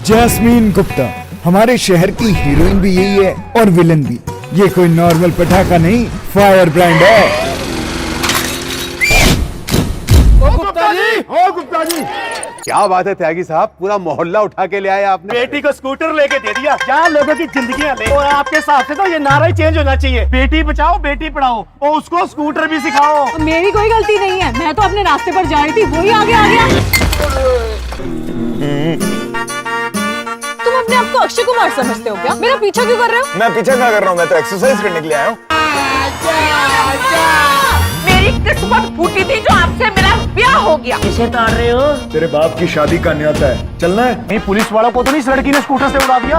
Jasmine Gupta हमारे शहर की हीरोइन भी यही है और विलन भी। ये कोई नॉर्मल पटाखा नहीं, फायर ब्रांड है। ओ गुप्ता जी, क्या बात है त्यागी साहब, पूरा मोहल्ला उठा के ले आए आपने। बेटी को स्कूटर लेके दे दिया। क्या लोगों की जिंदगियां ले। और आपके हिसाब से तो ये नारा ही चेंज होना चाहिए, बेटी बचाओ बेटी पढ़ाओ, और उसको स्कूटर भी सिखाओ। मेरी कोई गलती नहीं है, मैं तो अपने रास्ते पर जा रही थी, वही आगे आ गया। तुम अपने आप को अक्षय कुमार समझते हो क्या? मेरा पीछा क्यों कर रहे हो? मैं पीछा क्या कर रहा हूँ, मैं तो एक्सरसाइज करने के लिए आया हूँ। मेरी किस्मत फूटी थी जो आपसे मेरा ब्याह हो गया। किसे ताड़ रहे हो? तेरे बाप की शादी का न्योता है, चलना है? नहीं, पुलिस वालों को तो नहीं इस लड़की ने स्कूटर से उड़ा दिया।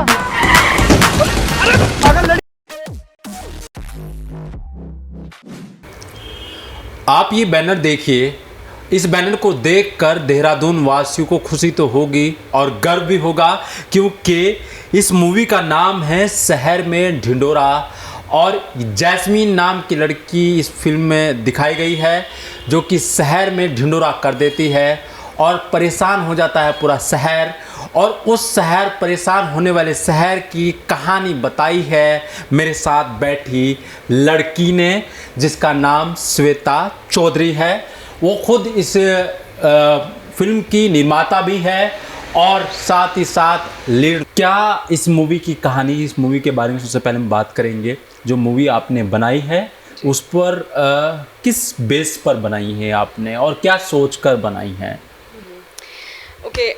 आप ये बैनर देखिए। इस बैनर को देखकर देहरादून वासियों को खुशी तो होगी और गर्व भी होगा, क्योंकि इस मूवी का नाम है शहर में ढिंढोरा और जैस्मीन नाम की लड़की इस फिल्म में दिखाई गई है, जो कि शहर में ढिंढोरा कर देती है और परेशान हो जाता है पूरा शहर। और उस शहर परेशान होने वाले शहर की कहानी बताई है मेरे साथ बैठी लड़की ने, जिसका नाम श्वेता चौधरी है। वो खुद इस फिल्म की निर्माता भी है और साथ ही साथ लीड। क्या इस मूवी की कहानी, इस मूवी के बारे में सबसे पहले हम बात करेंगे। जो मूवी आपने बनाई है उस पर किस बेस पर बनाई है आपने और क्या सोचकर बनाई है? ओके,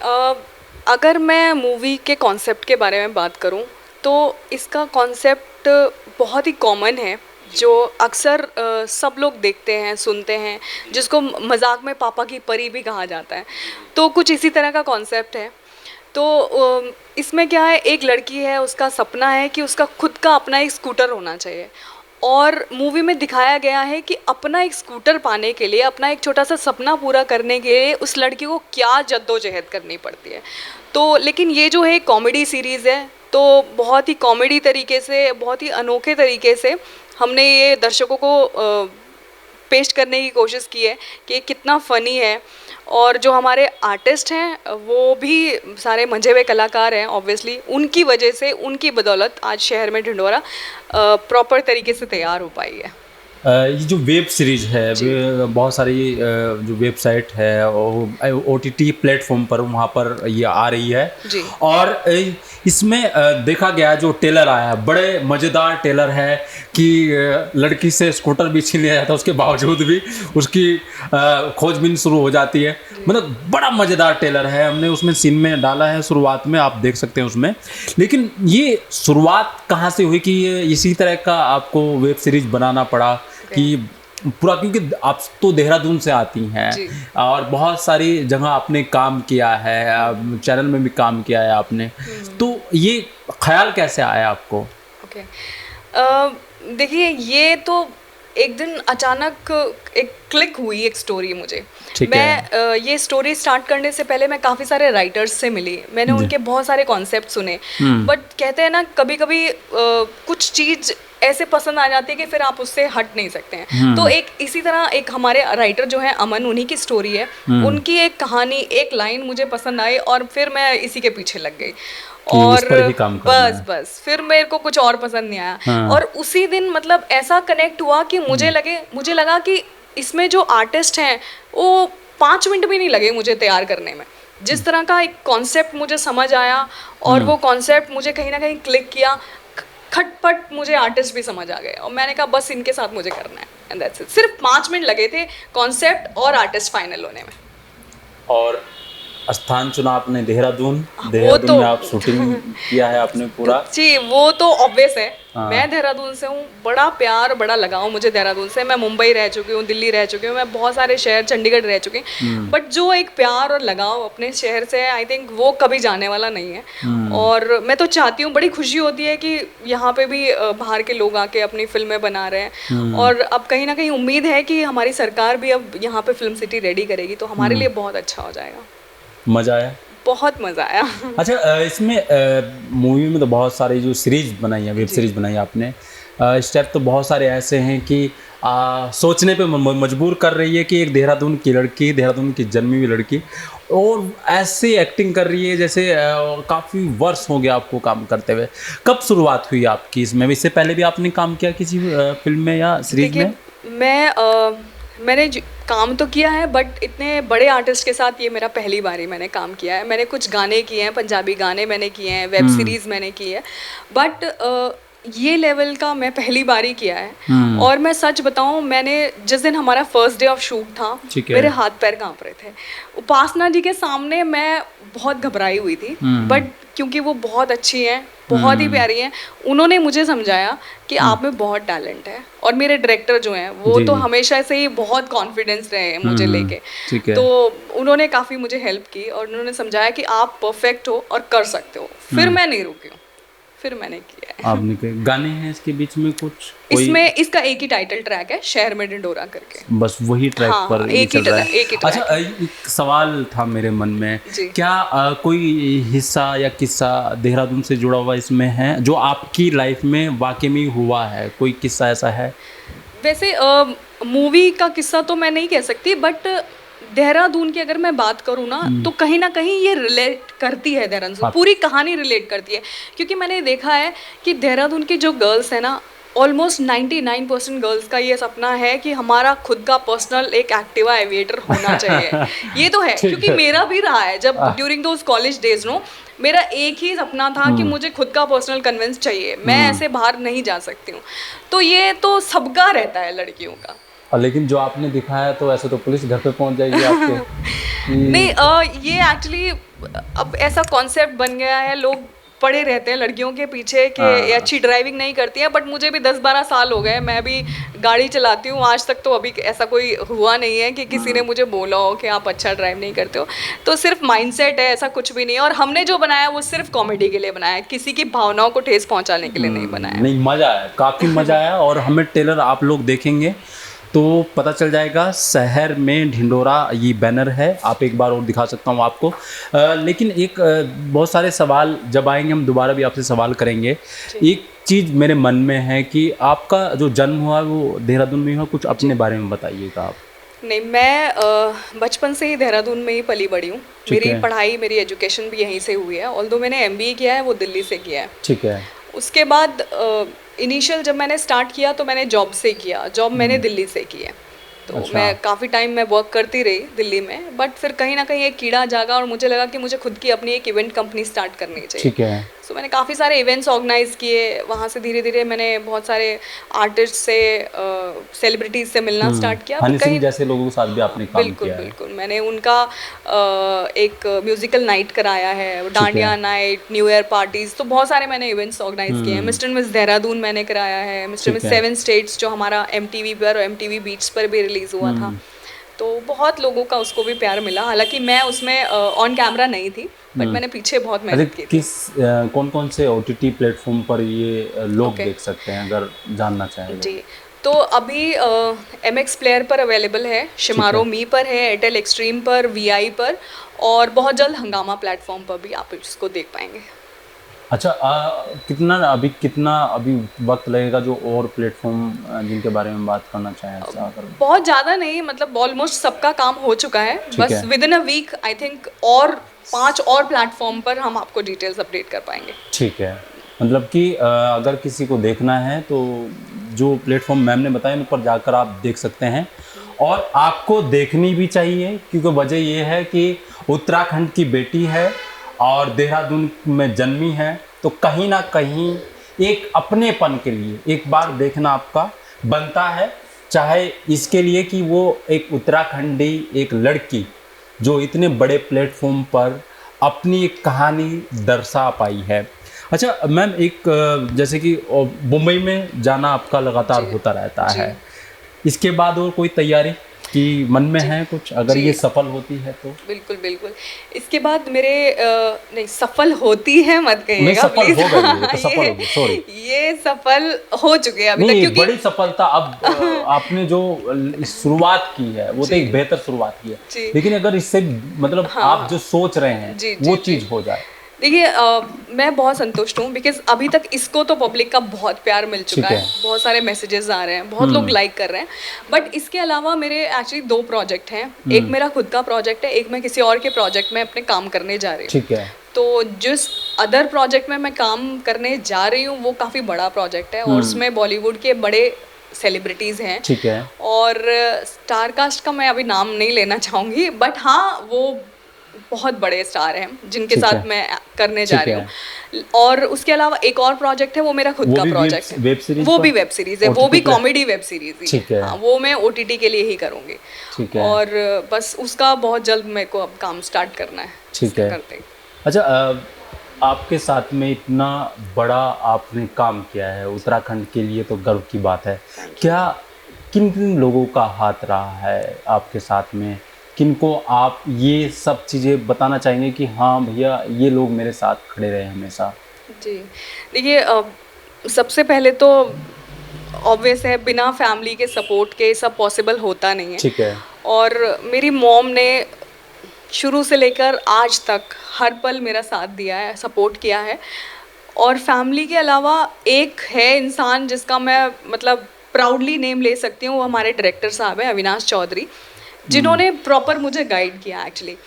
अगर मैं मूवी के कॉन्सेप्ट के बारे में बात करूं तो इसका कॉन्सेप्ट बहुत ही कॉमन है, जो अक्सर सब लोग देखते हैं, सुनते हैं, जिसको मजाक में पापा की परी भी कहा जाता है। तो कुछ इसी तरह का कॉन्सेप्ट है। तो इसमें क्या है, एक लड़की है, उसका सपना है कि उसका खुद का अपना एक स्कूटर होना चाहिए, और मूवी में दिखाया गया है कि अपना एक स्कूटर पाने के लिए, अपना एक छोटा सा सपना पूरा करने के लिए उस लड़की को क्या जद्दोजहद करनी पड़ती है। तो लेकिन ये जो है कॉमेडी सीरीज़ है, तो बहुत ही कॉमेडी तरीके से, बहुत ही अनोखे तरीके से हमने ये दर्शकों को पेश करने की कोशिश की है कि कितना फ़नी है। और जो हमारे आर्टिस्ट हैं वो भी सारे मंझे हुए कलाकार हैं, ऑब्वियसली उनकी वजह से, उनकी बदौलत आज शहर में ढिंढोरा प्रॉपर तरीके से तैयार हो पाई है। ये जो वेब सीरीज है, बहुत सारी जो वेबसाइट है OTT प्लेटफॉर्म पर, वहाँ पर ये आ रही है जी। और इसमें देखा गया जो ट्रेलर आया, बड़े मज़ेदार ट्रेलर है कि लड़की से स्कूटर भी छीन लिया जाता है, उसके बावजूद भी उसकी खोजबीन शुरू हो जाती है। मतलब बड़ा मज़ेदार ट्रेलर है, हमने उसमें सीन में डाला है शुरुआत में, आप देख सकते हैं उसमें। लेकिन ये शुरुआत कहाँ से हुई कि ये इसी तरह का आपको वेब सीरीज बनाना पड़ा कि पूरा, क्योंकि आप तो देहरादून से आती हैं और बहुत सारी जगह आपने काम किया है, चैनल में भी काम किया है आपने, तो ये ख्याल कैसे आया आपको? ओके, देखिए, ये तो एक दिन अचानक एक क्लिक हुई एक स्टोरी मुझे। मैं ये स्टोरी स्टार्ट करने से पहले मैं काफ़ी सारे राइटर्स से मिली, मैंने उनके बहुत सारे कॉन्सेप्ट सुने, बट कहते हैं ना कभी कभी कुछ चीज़ ऐसे पसंद आ जाती है कि फिर आप उससे हट नहीं सकते हैं। तो एक इसी तरह एक हमारे राइटर जो है अमन, उन्हीं की स्टोरी है, उनकी एक कहानी, एक लाइन मुझे पसंद आई और फिर मैं इसी के पीछे लग गई और बस फिर मेरे को कुछ और पसंद नहीं आया। और उसी दिन मतलब ऐसा कनेक्ट हुआ कि मुझे लगा कि इसमें जो आर्टिस्ट हैं वो 5 मिनट भी नहीं लगे मुझे तैयार करने में। जिस तरह का एक कॉन्सेप्ट मुझे समझ आया और वो कॉन्सेप्ट मुझे कहीं ना कहीं क्लिक किया, खटपट मुझे आर्टिस्ट भी समझ आ गए और मैंने कहा बस इनके साथ मुझे करना है, एंड दैट्स इट। सिर्फ 5 मिनट लगे थे कॉन्सेप्ट और आर्टिस्ट फाइनल होने में। और स्थान चुना आपने देहरादून में आप शूटिंग किया है आपने पूरा? जी, वो तो ऑब्वियस है। मैं देहरादून से हूँ, बड़ा प्यार, बड़ा लगाव मुझे देहरादून से। मैं मुंबई रह चुकी हूँ, दिल्ली रह चुकी हूँ, मैं बहुत सारे शहर, चंडीगढ़ रह चुकी हूँ, बट जो एक प्यार और लगाव अपने शहर से है, आई थिंक वो कभी जाने वाला नहीं है। और मैं तो चाहती हूँ, बड़ी खुशी होती है कि यहाँ पे भी बाहर के लोग आके अपनी फिल्में बना रहे हैं, और अब कहीं ना कहीं उम्मीद है कि हमारी सरकार भी अब यहाँ पे फिल्म सिटी रेडी करेगी, तो हमारे लिए बहुत अच्छा हो जाएगा। मज़ा आया? बहुत मज़ा आया। अच्छा, इसमें मूवी में तो बहुत सारी जो सीरीज बनाई है, वेब सीरीज बनाई है आपने, स्टेप तो बहुत सारे ऐसे हैं कि सोचने पे मजबूर कर रही है कि एक देहरादून की लड़की, देहरादून की जन्मी हुई लड़की, और ऐसे एक्टिंग कर रही है जैसे काफ़ी वर्ष हो गया आपको काम करते हुए। कब शुरुआत हुई आपकी इसमें? इससे पहले भी आपने काम किया किसी फिल्म में या सीरीज में? मैंने काम तो किया है, बट इतने बड़े आर्टिस्ट के साथ ये मेरा पहली बार ही मैंने काम किया है। मैंने कुछ गाने किए हैं, पंजाबी गाने मैंने किए हैं, वेब सीरीज़ मैंने की है, बट ये लेवल का मैं पहली बार ही किया है। और मैं सच बताऊं, मैंने जिस दिन हमारा फर्स्ट डे ऑफ शूट था, मेरे हाथ पैर कांप रहे थे। उपासना जी के सामने मैं बहुत घबराई हुई थी, बट क्योंकि वो बहुत अच्छी हैं, बहुत ही प्यारी हैं, उन्होंने मुझे समझाया कि आप में बहुत टैलेंट है। और मेरे डायरेक्टर जो हैं वो तो हमेशा से ही बहुत कॉन्फिडेंस रहे हैं मुझे लेके, तो उन्होंने काफ़ी मुझे हेल्प की और उन्होंने समझाया कि आप परफेक्ट हो और कर सकते हो। फिर मैं नहीं रुकी हूँ, फिर मैंने किया है। आपने के गाने हैं इसके बीच में कुछ? इसमें इसका एक ही टाइटल ट्रैक है, शहर में ढिंढोरा करके, बस वही ट्रैक पर एक ही चल रहा है। एक ही ट्रैक। अच्छा, एक सवाल था मेरे मन में, क्या कोई हिस्सा या किस्सा देहरादून से जुड़ा हुआ इसमें है जो आपकी लाइफ में वाकई में हुआ है? कोई किस्सा ऐसा है? वैसे मूवी का किस्सा तो मैं नहीं कह सकती, बट देहरादून की अगर मैं बात करूँ ना, तो कहीं ना कहीं ये रिलेट करती है देहरादून से, पूरी कहानी रिलेट करती है। क्योंकि मैंने देखा है कि देहरादून की जो गर्ल्स है ना, ऑलमोस्ट 99% गर्ल्स का ये सपना है कि हमारा खुद का पर्सनल एक एक्टिवा एविएटर होना चाहिए। ये तो है, क्योंकि मेरा भी रहा है। जब during those college days no, मेरा एक ही सपना था कि मुझे खुद का पर्सनल कन्वेंस चाहिए, मैं ऐसे बाहर नहीं जा सकती हूँ। तो ये तो सबका रहता है लड़कियों का। लेकिन जो आपने दिखाया तो ऐसे तो पुलिस घर पे पहुंच जाएगी आपके। नहीं, ये एक्चुअली अब ऐसा कॉन्सेप्ट बन गया है, लोग पड़े रहते हैं लड़कियों के पीछे कि ये अच्छी ड्राइविंग नहीं करती है, बट मुझे भी 10-12 साल हो गए, मैं भी गाड़ी चलाती हूँ। आज तक तो अभी ऐसा कोई हुआ नहीं है कि किसी ने मुझे बोला हो कि आप अच्छा ड्राइव नहीं करते हो। तो सिर्फ माइंडसेट है, ऐसा कुछ भी नहीं है। और हमने जो बनाया वो सिर्फ कॉमेडी के लिए बनाया है, किसी की भावनाओं को ठेस पहुँचाने के लिए नहीं बनाया। नहीं, मज़ा आया, काफ़ी मज़ा आया। और हमें ट्रेलर आप लोग देखेंगे तो पता चल जाएगा। शहर में ढिंढोरा ये बैनर है, आप एक बार और दिखा सकता हूँ आपको। लेकिन एक बहुत सारे सवाल जब आएंगे हम दोबारा भी आपसे सवाल करेंगे। एक चीज़ मेरे मन में है कि आपका जो जन्म हुआ वो देहरादून में हुआ, कुछ अपने बारे में बताइएगा आप। नहीं, मैं बचपन से ही देहरादून में ही पली बड़ी हूँ। मेरी पढ़ाई, मेरी एजुकेशन भी यहीं से हुई है। ऑल्दो मैंने MBA किया है, वो दिल्ली से किया है। ठीक है। उसके बाद इनिशियल जब मैंने स्टार्ट किया तो मैंने जॉब से किया, जॉब मैंने दिल्ली से की है। तो अच्छा। मैं काफ़ी टाइम में वर्क करती रही दिल्ली में, बट फिर कहीं ना कहीं एक कीड़ा जागा और मुझे लगा कि मुझे खुद की अपनी एक इवेंट कंपनी स्टार्ट करनी चाहिए। ठीक है। तो मैंने काफ़ी सारे इवेंट्स ऑर्गेनाइज किए। वहाँ से धीरे धीरे मैंने बहुत सारे आर्टिस्ट से, सेलिब्रिटीज से मिलना स्टार्ट किया। हनी सिंह जैसे लोगों के साथ भी आपने काम किया है। बिल्कुल। मैंने उनका एक म्यूजिकल नाइट कराया है, dandiya night, new year parties, तो बहुत सारे मैंने इवेंट्स ऑर्गेनाइज किए हैं। मिस्टर मिस देहरादून मैंने कराया है, मिस्टर मिस 7 स्टेट्स जो हमारा MTV पर और MTV बीट्स पर भी रिलीज हुआ था। तो बहुत लोगों का उसको भी प्यार मिला। हालांकि मैं उसमें ऑन कैमरा नहीं थी, बट मैंने पीछे बहुत मेहनत की थी। कौन कौन से OTT प्लेटफॉर्म पर ये लोग देख सकते हैं अगर जानना चाहें? जी, तो अभी MX प्लेयर पर अवेलेबल है, शिमारो मी पर है, एयरटेल एक्सट्रीम पर, VI पर, और बहुत जल्द हंगामा प्लेटफॉर्म पर भी आप इसको देख पाएंगे। अच्छा, कितना अभी वक्त लगेगा जो और प्लेटफॉर्म जिनके बारे में बात करना चाहें? बहुत ज़्यादा नहीं, मतलब ऑलमोस्ट सबका काम हो चुका है। बस within a week I think और 5 और प्लेटफॉर्म पर हम आपको डिटेल्स अपडेट कर पाएंगे। ठीक है। मतलब कि अगर किसी को देखना है तो जो प्लेटफॉर्म मैम ने बताया उन पर जाकर आप देख सकते हैं। और आपको देखनी भी चाहिए, क्योंकि वजह ये है कि उत्तराखंड की बेटी है और देहरादून में जन्मी है, तो कहीं ना कहीं एक अपनेपन के लिए एक बार देखना आपका बनता है। चाहे इसके लिए कि वो एक उत्तराखंडी एक लड़की जो इतने बड़े प्लेटफॉर्म पर अपनी एक कहानी दर्शा पाई है। अच्छा मैम, एक जैसे कि मुंबई में जाना आपका लगातार होता रहता है, इसके बाद और कोई तैयारी कि मन में है कुछ, अगर ये सफल होती है तो? बिल्कुल बिल्कुल। इसके बाद मेरे नहीं, सफल होती है मत कहिएगा प्लीज। सॉरी, ये सफल हो चुके हैं अभी तक, क्योंकि बड़ी सफलता। अब आपने जो शुरुआत की है वो तो एक बेहतर शुरुआत की है, लेकिन अगर इससे मतलब आप जो सोच रहे हैं वो चीज हो जाए देखिए मैं बहुत संतुष्ट हूँ बिकॉज अभी तक इसको तो पब्लिक का बहुत प्यार मिल चुका ठीक है, है। बहुत सारे मैसेजेस आ रहे हैं, बहुत लोग लाइक कर रहे हैं। बट इसके अलावा मेरे एक्चुअली 2 प्रोजेक्ट हैं, एक मेरा खुद का प्रोजेक्ट है, एक मैं किसी और के प्रोजेक्ट में अपने काम करने जा रही हूँ। ठीक है। तो जिस अदर प्रोजेक्ट में मैं काम करने जा रही हूँ वो काफ़ी बड़ा प्रोजेक्ट है और उसमें बॉलीवुड के बड़े सेलिब्रिटीज़ हैं। ठीक है। और स्टार कास्ट का मैं अभी नाम नहीं लेना चाहूँगी, बट हाँ वो बहुत बड़े स्टार हैं जिनके ठीक साथ है। मैं करने जा ठीक रही हूँ। और उसके अलावा एक और प्रोजेक्ट है, वो मेरा खुद वो का भी प्रोजेक्ट है। वेब सीरीज वो का? भी वेब सीरीज है, वो OTT भी पे? कॉमेडी वेब सीरीज ही। ठीक है। हाँ, वो मैं OTT के लिए ही करूँगी। ठीक है। और बस उसका बहुत जल्द मेरे को अब काम स्टार्ट करना है। ठीक है। करते ही। अच्छा, आपके साथ में इतना बड़ा आपने काम किया है, उत्तराखंड के लिए तो गर्व की बात है। क्या किन किन लोगों का हाथ रहा है आपके साथ में, किनको आप ये सब चीज़ें बताना चाहेंगे कि हाँ भैया ये लोग मेरे साथ खड़े रहे हमेशा? जी देखिए सबसे पहले तो ऑब्वियस है, बिना फैमिली के सपोर्ट के सब पॉसिबल होता नहीं है। ठीक है। और मेरी मॉम ने शुरू से लेकर आज तक हर पल मेरा साथ दिया है, सपोर्ट किया है। और फैमिली के अलावा एक है इंसान जिसका मैं मतलब प्राउडली नेम ले सकती हूँ, वो हमारे डायरेक्टर साहब हैं अविनाश चौधरी, जिन्होंने प्रॉपर मुझे गाइड किया एक्चुअली।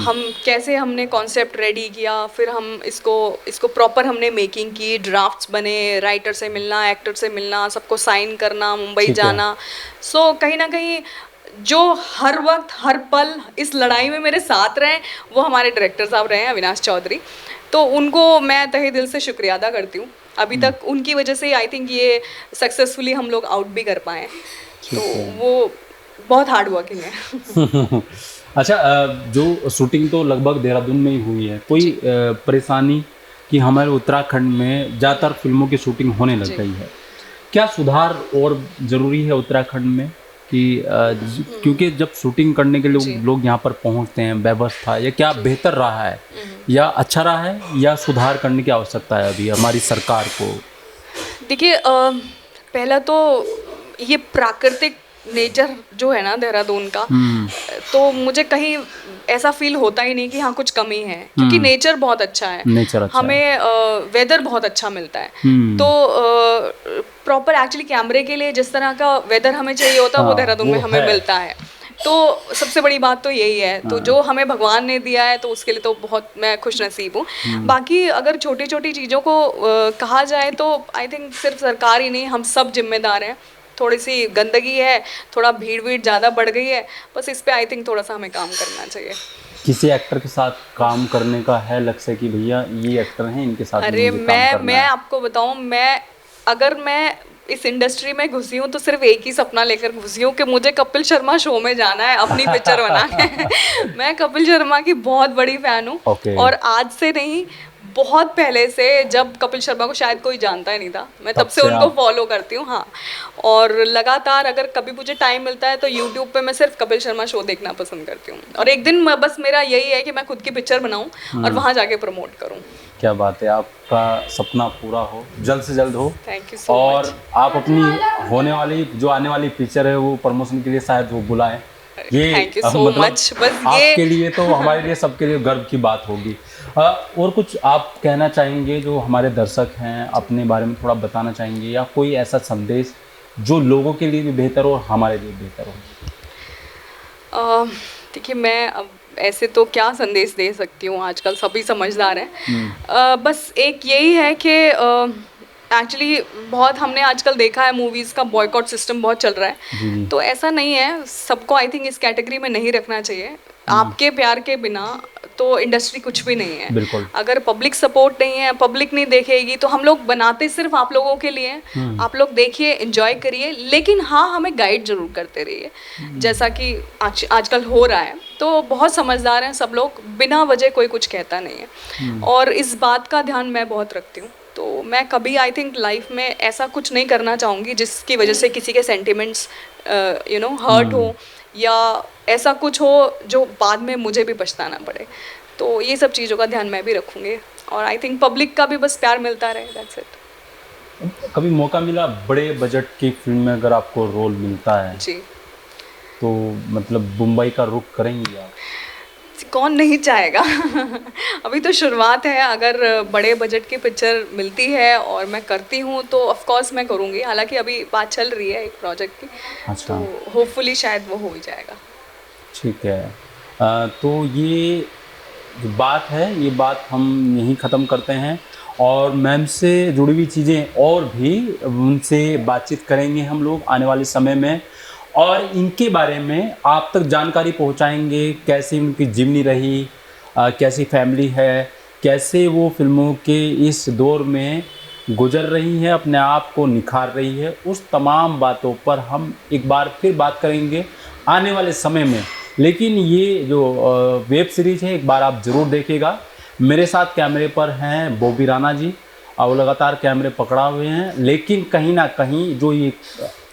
हम कैसे हमने कॉन्सेप्ट रेडी किया, फिर हम इसको प्रॉपर हमने मेकिंग की, ड्राफ्ट्स बने, राइटर से मिलना, एक्टर से मिलना, सबको साइन करना, मुंबई ठीक है। जाना। सो कहीं ना कहीं जो हर वक्त हर पल इस लड़ाई में मेरे साथ रहे वो हमारे डायरेक्टर साहब रहे हैं अविनाश चौधरी। तो उनको मैं तहे दिल से शुक्रिया अदा करती हूँ। अभी तक उनकी वजह से आई थिंक ये सक्सेसफुली हम लोग आउट भी कर पाए। तो वो बहुत हार्ड वर्किंग है। अच्छा, जो शूटिंग तो लगभग देहरादून में ही हुई है, कोई परेशानी कि हमारे उत्तराखंड में ज़्यादातर फिल्मों की शूटिंग होने लग गई है, क्या सुधार और ज़रूरी है उत्तराखंड में कि क्योंकि जब शूटिंग करने के लिए लोग यहाँ पर पहुँचते हैं, व्यवस्था या क्या बेहतर रहा है या अच्छा रहा है या सुधार करने की आवश्यकता है अभी हमारी सरकार को? देखिए पहला तो ये प्राकृतिक नेचर जो है ना देहरादून का, तो मुझे कहीं ऐसा फील होता ही नहीं कि हाँ कुछ कमी है, क्योंकि नेचर बहुत अच्छा है। नेचर अच्छा हमें वेदर बहुत अच्छा मिलता है। तो प्रॉपर एक्चुअली कैमरे के लिए जिस तरह का वेदर हमें चाहिए होता है वो देहरादून में हमें मिलता है। तो सबसे बड़ी बात तो यही है। तो जो हमें भगवान ने दिया है तो उसके लिए तो बहुत मैं खुश नसीब हूँ। बाकी अगर छोटी छोटी चीज़ों को कहा जाए तो आई थिंक सिर्फ सरकार ही नहीं, हम सब जिम्मेदार हैं। थोड़ी सी गंदगी है, थोड़ा भीड़ ज़्यादा बढ़ गई है, बस इस पे आई थिंक थोड़ा सा हमें काम करना चाहिए। किसी एक्टर के साथ काम करने का है लक्ष्य कि भैया ये एक्टर हैं, इनके साथ अरे मुझे काम करना मैं है? आपको बताऊं, मैं इस इंडस्ट्री में घुसी हूँ तो सिर्फ एक ही सपना लेकर घुसी हूँ कि मुझे कपिल शर्मा शो में जाना है अपनी पिक्चर बना के। मैं कपिल शर्मा की बहुत बड़ी फैन हूँ। Okay. और आज से नहीं, बहुत पहले से, जब कपिल शर्मा को शायद कोई जानता ही नहीं था, मैं तब से उनको फॉलो करती हूँ। हाँ, और लगातार अगर कभी मुझे टाइम मिलता है तो यूट्यूब पे मैं सिर्फ कपिल शर्मा शो देखना पसंद करती हूँ। और एक दिन बस मेरा यही है कि मैं खुद की पिक्चर बनाऊँ और वहाँ जाके प्रमोट करूँ। क्या बात है, आपका सपना पूरा हो, जल्द से जल्द हो। थैंक यू सो और मच। आप अपनी होने वाली जो आने वाली पिक्चर है वो प्रमोशन के लिए शायद वो बुलाएं। ये Thank you so much। बस ये आपके लिए तो हमारे लिए सबके लिए गर्व की बात होगी। और कुछ आप कहना चाहेंगे जो हमारे दर्शक हैं, अपने बारे में थोड़ा बताना चाहेंगे या कोई ऐसा संदेश जो लोगों के लिए भी बेहतर हो और हमारे लिए बेहतर हो? देखिए मैं अब ऐसे तो क्या संदेश दे सकती हूँ, आजकल सभी समझदार हैं। बस एक यही है कि एक्चुअली बहुत हमने आजकल देखा है मूवीज़ का बॉयकॉट सिस्टम बहुत चल रहा है। तो ऐसा नहीं है, सबको आई थिंक इस कैटेगरी में नहीं रखना चाहिए। आपके प्यार के बिना तो इंडस्ट्री कुछ भी नहीं है। बिल्कुल। अगर पब्लिक सपोर्ट नहीं है, पब्लिक नहीं देखेगी, तो हम लोग बनाते सिर्फ आप लोगों के लिए हैं। आप लोग देखिए, एंजॉय करिए, लेकिन हाँ हमें गाइड जरूर करते रहिए, जैसा कि आजकल हो रहा है। तो बहुत समझदार हैं सब लोग, बिना वजह कोई कुछ कहता नहीं है। और इस बात का ध्यान मैं बहुत रखती हूँ। तो मैं कभी आई थिंक लाइफ में ऐसा कुछ नहीं करना चाहूँगी जिसकी वजह से किसी के सेंटिमेंट्स हर्ट हो या ऐसा कुछ हो जो बाद में मुझे भी पछताना पड़े। तो ये सब चीज़ों का ध्यान मैं भी रखूँगी और आई थिंक पब्लिक का भी बस प्यार मिलता रहे, दैट्स इट। कभी मौका मिला बड़े बजट की फिल्म में अगर आपको रोल मिलता है जी, तो मतलब मुंबई का रुख करेंगी आप? कौन नहीं चाहेगा। अभी तो शुरुआत है, अगर बड़े बजट की पिक्चर मिलती है और मैं करती हूँ तो ऑफ कोर्स मैं करूँगी। हालांकि अभी बात चल रही है एक प्रोजेक्ट की, अच्छा। तो होपफुली शायद वो हो ही जाएगा। ठीक है। तो ये जो बात है, ये बात हम यहीं ख़त्म करते हैं और मैम से जुड़ी हुई चीज़ें और भी उनसे बातचीत करेंगे हम लोग आने वाले समय में, और इनके बारे में आप तक जानकारी पहुंचाएंगे, कैसी उनकी जीवनी रही, कैसी फैमिली है, कैसे वो फिल्मों के इस दौर में गुजर रही है, अपने आप को निखार रही है। उस तमाम बातों पर हम एक बार फिर बात करेंगे आने वाले समय में। लेकिन ये जो वेब सीरीज़ है एक बार आप ज़रूर देखिएगा। मेरे साथ कैमरे पर हैं बॉबी राणा जी, और वो लगातार कैमरे पकड़ा हुए हैं, लेकिन कहीं ना कहीं जो ये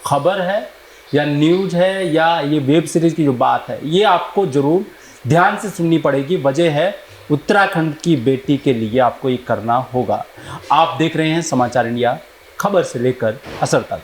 खबर है या न्यूज़ है या ये वेब सीरीज़ की जो बात है, ये आपको ज़रूर ध्यान से सुननी पड़ेगी। वजह है उत्तराखंड की बेटी के लिए आपको ये करना होगा। आप देख रहे हैं समाचार इंडिया, खबर से लेकर असर तक।